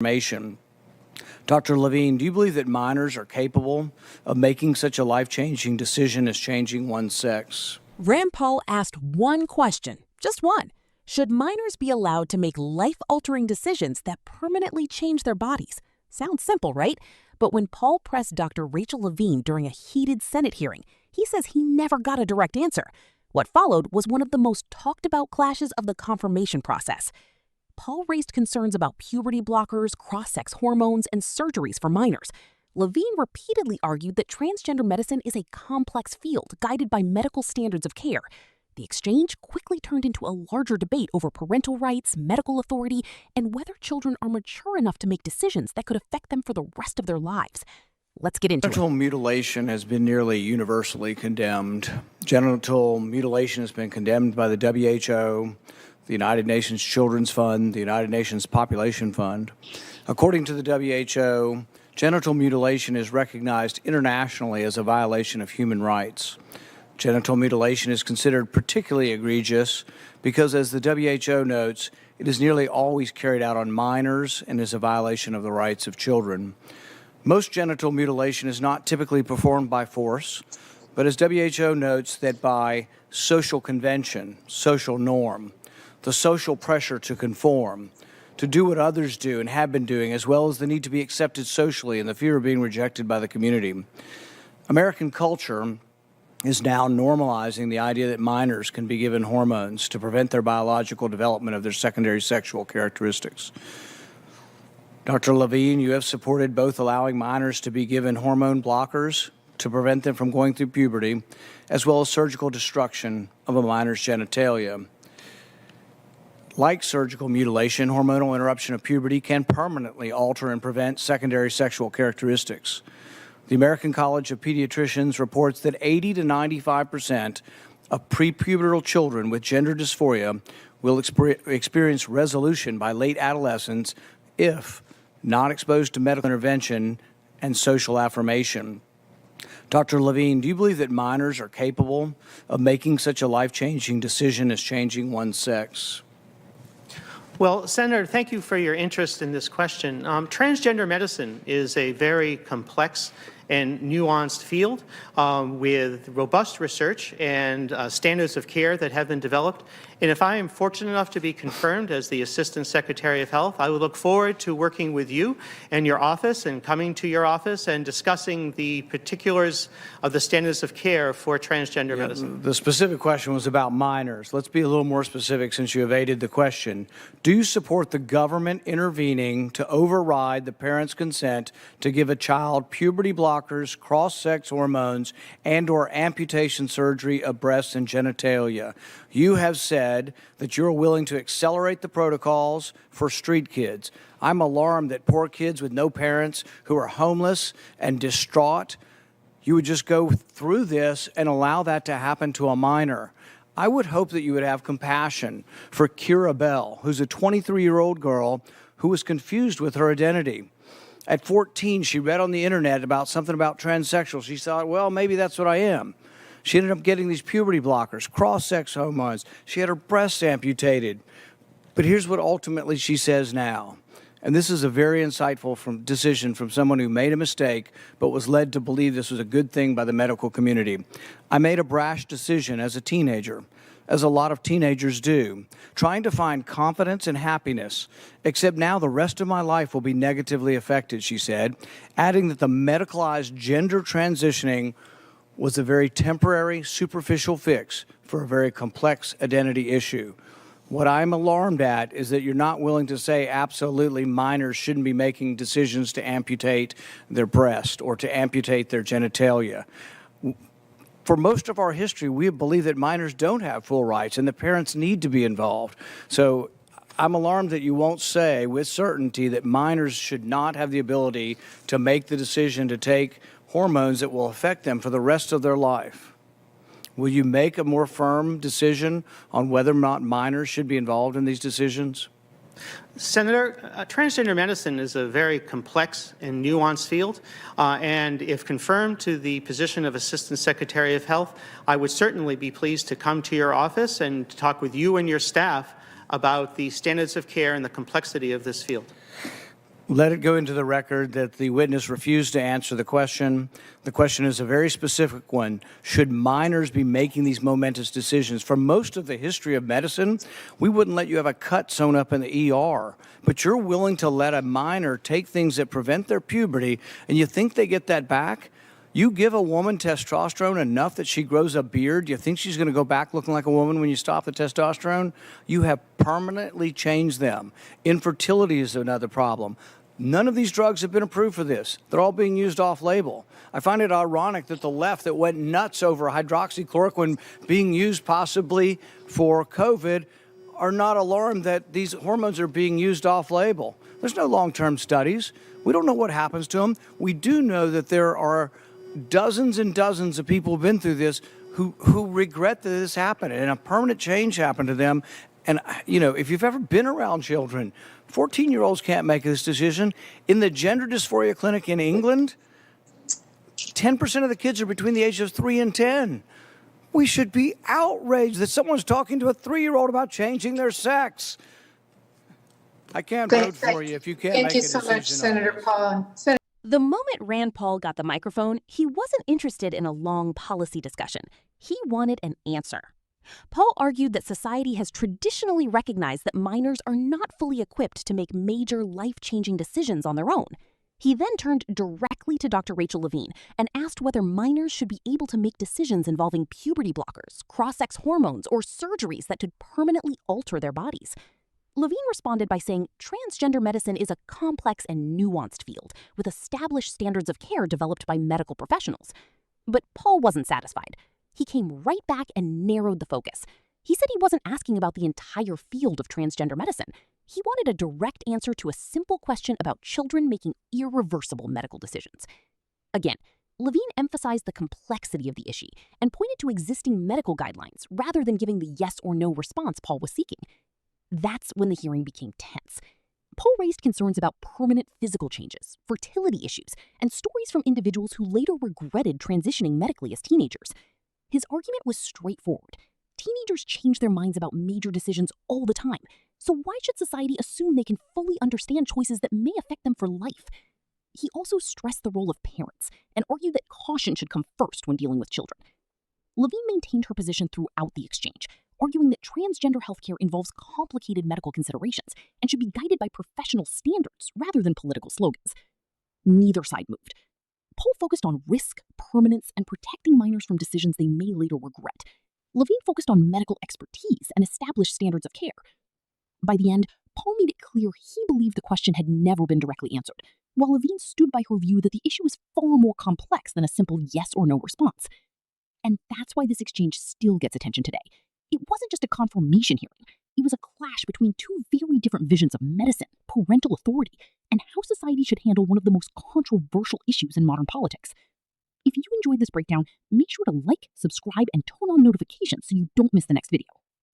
information. Dr. Levine, do you believe that minors are capable of making such a life-changing decision as changing one's sex? Rand Paul asked one question, just one. Should minors be allowed to make life-altering decisions that permanently change their bodies? Sounds simple, right? But when Paul pressed Dr. Rachel Levine during a heated Senate hearing, he says he never got a direct answer. What followed was one of the most talked-about clashes of the confirmation process. Paul raised concerns about puberty blockers, cross-sex hormones, and surgeries for minors. Levine repeatedly argued that transgender medicine is a complex field guided by medical standards of care. The exchange quickly turned into a larger debate over parental rights, medical authority, and whether children are mature enough to make decisions that could affect them for the rest of their lives. Let's get into it. Genital mutilation has been nearly universally condemned. Genital mutilation has been condemned by the WHO, the United Nations Children's Fund, the United Nations Population Fund. According to the WHO, genital mutilation is recognized internationally as a violation of human rights. Genital mutilation is considered particularly egregious because, as the WHO notes, it is nearly always carried out on minors and is a violation of the rights of children. Most genital mutilation is not typically performed by force, but as WHO notes, that by social convention, social norm, the social pressure to conform, to do what others do and have been doing, as well as the need to be accepted socially and the fear of being rejected by the community. American culture is now normalizing the idea that minors can be given hormones to prevent their biological development of their secondary sexual characteristics. Dr. Levine, you have supported both allowing minors to be given hormone blockers to prevent them from going through puberty, as well as surgical destruction of a minor's genitalia. Like surgical mutilation, hormonal interruption of puberty can permanently alter and prevent secondary sexual characteristics. The American College of Pediatricians reports that 80 to 95% of prepubertal children with gender dysphoria will experience resolution by late adolescence if not exposed to medical intervention and social affirmation. Dr. Levine, do you believe that minors are capable of making such a life-changing decision as changing one's sex? Well, Senator, thank you for your interest in this question. Transgender medicine is a very complex and nuanced field with robust research and standards of care that have been developed. And if I am fortunate enough to be confirmed as the Assistant Secretary of Health, I would look forward to working with you and your office and coming to your office and discussing the particulars of the standards of care for transgender medicine. The specific question was about minors. Let's be a little more specific since you evaded the question. Do you support the government intervening to override the parent's consent to give a child puberty blockers, cross-sex hormones, and/or amputation surgery of breasts and genitalia? You have said that you're willing to accelerate the protocols for street kids. I'm alarmed that poor kids with no parents who are homeless and distraught, you would just go through this and allow that to happen to a minor. I would hope that you would have compassion for Kira Bell, who's a 23-year-old girl who was confused with her identity. At 14, she read on the internet about something about transsexual. She thought, well, maybe that's what I am. She ended up getting these puberty blockers, cross-sex hormones. She had her breasts amputated. But here's what ultimately she says now. And this is a very insightful decision from someone who made a mistake but was led to believe this was a good thing by the medical community. I made a brash decision as a teenager, as a lot of teenagers do, trying to find confidence and happiness, except now the rest of my life will be negatively affected, she said, adding that the medicalized gender transitioning was a very temporary, superficial fix for a very complex identity issue. What I'm alarmed at is that you're not willing to say absolutely minors shouldn't be making decisions to amputate their breast or to amputate their genitalia. For most of our history, we believe that minors don't have full rights and the parents need to be involved. So I'm alarmed that you won't say with certainty that minors should not have the ability to make the decision to take hormones that will affect them for the rest of their life. Will you make a more firm decision on whether or not minors should be involved in these decisions? Senator, transgender medicine is a very complex and nuanced field, and if confirmed to the position of Assistant Secretary of Health, I would certainly be pleased to come to your office and talk with you and your staff about the standards of care and the complexity of this field. Let it go into the record that the witness refused to answer the question. The question is a very specific one. Should minors be making these momentous decisions? For most of the history of medicine, we wouldn't let you have a cut sewn up in the ER. But you're willing to let a minor take things that prevent their puberty, and you think they get that back? You give a woman testosterone enough that she grows a beard, you think she's going to go back looking like a woman when you stop the testosterone? You have permanently changed them. Infertility is another problem. None of these drugs have been approved for this. They're all being used off-label. I find it ironic that the left that went nuts over hydroxychloroquine being used possibly for COVID are not alarmed that these hormones are being used off-label. There's no long-term studies. We don't know what happens to them. We do know that there are dozens and dozens of people who've been through this who regret that this happened and a permanent change happened to them. And, you know, if you've ever been around children, 14-year-olds can't make this decision. In the gender dysphoria clinic in England, 10% of the kids are between the ages of 3 and 10. We should be outraged that someone's talking to a 3-year-old about changing their sex. I can't vote for you if you can't make a decision. Thank you so much, Senator Paul. The moment Rand Paul got the microphone, he wasn't interested in a long policy discussion. He wanted an answer. Paul argued that society has traditionally recognized that minors are not fully equipped to make major life-changing decisions on their own. He then turned directly to Dr. Rachel Levine and asked whether minors should be able to make decisions involving puberty blockers, cross-sex hormones, or surgeries that could permanently alter their bodies. Levine responded by saying transgender medicine is a complex and nuanced field with established standards of care developed by medical professionals. But Paul wasn't satisfied. He came right back and narrowed the focus. He said he wasn't asking about the entire field of transgender medicine. He wanted a direct answer to a simple question about children making irreversible medical decisions. Again, Levine emphasized the complexity of the issue and pointed to existing medical guidelines rather than giving the yes or no response Paul was seeking. That's when the hearing became tense. Paul raised concerns about permanent physical changes, fertility issues, and stories from individuals who later regretted transitioning medically as teenagers. His argument was straightforward. Teenagers change their minds about major decisions all the time, so why should society assume they can fully understand choices that may affect them for life? He also stressed the role of parents and argued that caution should come first when dealing with children. Levine maintained her position throughout the exchange, arguing that transgender healthcare involves complicated medical considerations and should be guided by professional standards rather than political slogans. Neither side moved. Paul focused on risk, permanence, and protecting minors from decisions they may later regret. Levine focused on medical expertise and established standards of care. By the end, Paul made it clear he believed the question had never been directly answered, while Levine stood by her view that the issue is far more complex than a simple yes or no response. And that's why this exchange still gets attention today. It wasn't just a confirmation hearing. It was a clash between two very different visions of medicine, parental authority, and how society should handle one of the most controversial issues in modern politics. If you enjoyed this breakdown, make sure to like, subscribe, and turn on notifications so you don't miss the next video.